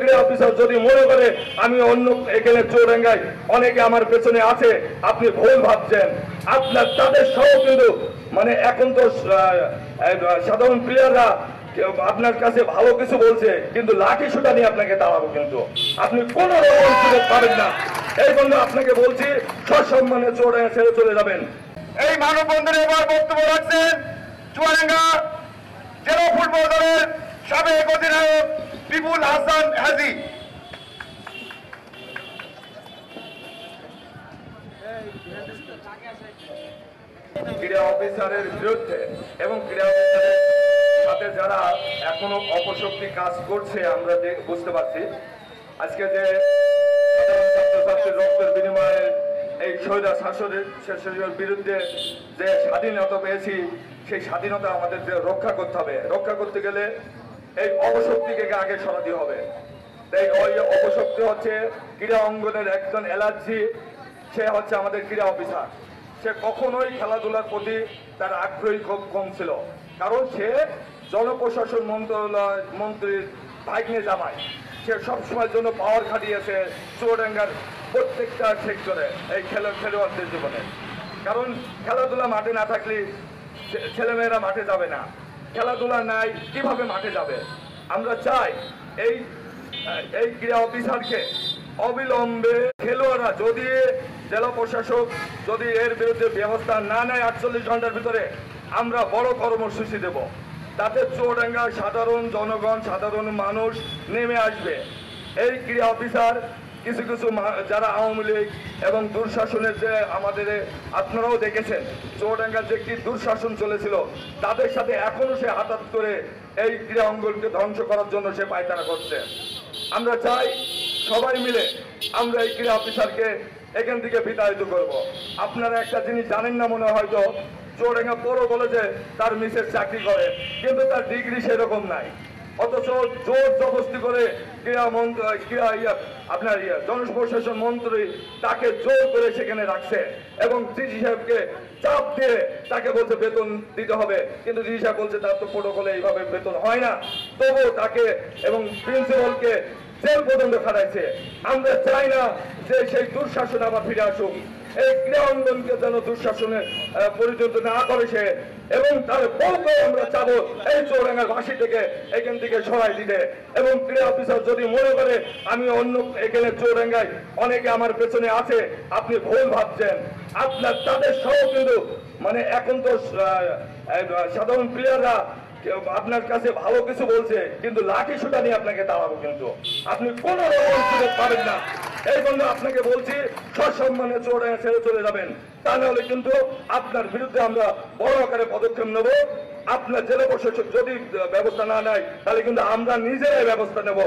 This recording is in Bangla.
ক্রীড়া অফিসার যদি মনে করে আমি অন্য এখানে চৌরাঙ্গায় অনেকে আমার পেছনে আছে, আপনি ভুল ভাবছেন। আপনার তাদের সহ কিন্তু মানে এখন তো সাধারণ প্লেয়াররা আপনার কাছে ভালো কিছু বলছে, কিন্তু লাঠি সুতা নিয়ে আপনাকে দাঁড়াবো, কিন্তু আপনি কোনো রকম সুযোগ পাবেন না। এই জন্য আপনাকে বলছি সসম্মানে চৌরাঙ্গা ছেড়ে চলে যাবেন। এই মানববন্ধনে এবার বক্তব্য রাখছেন চুয়াডাঙ্গা জেলা ফুটবল দলের সাবেক অধিনায়ক বিপুল হাসান হাজি। ক্রীড়া অফিসারের বিরুদ্ধে এবং ক্রীড়া অফিসারের সাথে যারা এখনো অপশক্তি কাজ করছে আমরা বুঝতে পারছি। আজকে যে ছাত্রছাত্রীর রক্তের বিনিময়ে এই স্বৈরা শাসনের বিরুদ্ধে যে স্বাধীনতা পেয়েছি, সেই স্বাধীনতা আমাদের রক্ষা করতে হবে। রক্ষা করতে গেলে এই অপশক্তিকে আগে সরাতে হবে। তাই ওই অপশক্তি হচ্ছে ক্রীড়া অঙ্গনের একজন অ্যালার্জি, সে হচ্ছে আমাদের ক্রীড়া অফিসার। সে কখনোই খেলাধুলার প্রতি তার আগ্রহী খুব কম ছিল, কারণ সে জনপ্রশাসন মন্ত্রণালয় মন্ত্রীর ভাগ্নে জামাই। সে সবসময়ের জন্য পাওয়ার খাটিয়েছে চুয়াডাঙ্গার প্রত্যেকটা সেক্টরে এই খেলোয়াড়দের জীবনে। কারণ খেলাধুলা মাঠে না থাকলে ছেলেমেয়েরা মাঠে যাবে না, খেলাধুলা নাই কিভাবে মাঠে যাবে। আমরা চাই এই ক্রীড়া অফিসারকে অবিলম্বে খেলোয়াড়রা, যদি জেলা প্রশাসক যদি এর বিরুদ্ধে ব্যবস্থা না নেয় 48 ঘন্টার ভিতরে আমরা বড় কর্মসূচি দেব। তাতে চুয়াডাঙ্গার সাধারণ জনগণ, সাধারণ মানুষ নেমে আসবে। এই ক্রীড়া অফিসার কিছু যারা আওয়ামী লীগ এবং দুঃশাসনের যে আমাদের আপনারাও দেখেছেন চুয়াডাঙ্গার যে কি দুঃশাসন চলেছিল, তাদের সাথে এখনো সে হাতাত করে এই ক্রীড়া অঙ্গনকে ধ্বংস করার জন্য সে পায়তারা করছে। আমরা চাই সবাই মিলে আমরা এই ক্রীড়া অফিসারকে এখান থেকে বিতাড়িত করব। আপনারা একটা জিনিস জানেন না মনে হয়তো, চুয়াডাঙ্গা পৌর কলেজে তার মিসেস চাকরি করে, কিন্তু তার ডিগ্রি সেরকম নাই, অথচ জোর জবরদস্তি করে আপনার জনপ্রশাসন মন্ত্রী তাকে জোর করে সেখানে রাখছে এবং ডিজি সাহেবকে চাপ দিয়ে তাকে বলছে বেতন দিতে হবে, কিন্তু ডিজি সাহেব বলছে তার তো প্রোটোকলে এইভাবে বেতন হয় না, তবুও তাকে এবং প্রিন্সিপালকে জেল পর্যন্ত খাটাইছে। আমরা চাই না যে সেই দুঃশাসন আবার ফিরে আসুক, এই ক্রীড়া অঙ্গনকে যেন দুঃশাসনে পরিণত না করে সে, এবং তার বউকে আমরা চাবো এই চৌরাঙ্গার ভাষী থেকে এখান থেকে সরাই দিতে। এবং ক্রীড়া অফিসার যদি মনে করে আমি অন্য এখানে চৌরাঙ্গায় অনেকে আমার পেছনে আছে, আপনি ভুল ভাবছেন। আপনার তাদের সহ কিন্তু মানে এখন তো সাধারণ প্লেয়াররা আপনার কাছে ভালো কিছু বলছে, কিন্তু লাঠি সুতা নিয়ে আপনাকে দাঁড়াবো, কিন্তু আপনি কোনো রকম সুযোগ পাবেন না। এই জন্য আপনাকে বলছি সসম্মানে চৌরাঙ্গা ছেড়ে চলে যাবেন, তা নাহলে কিন্তু আপনার বিরুদ্ধে আমরা বড় আকারে পদক্ষেপ নেব। আপনার জেলা প্রশাসক যদি ব্যবস্থা না নেয় তাহলে কিন্তু আমরা নিজেরাই ব্যবস্থা নেব।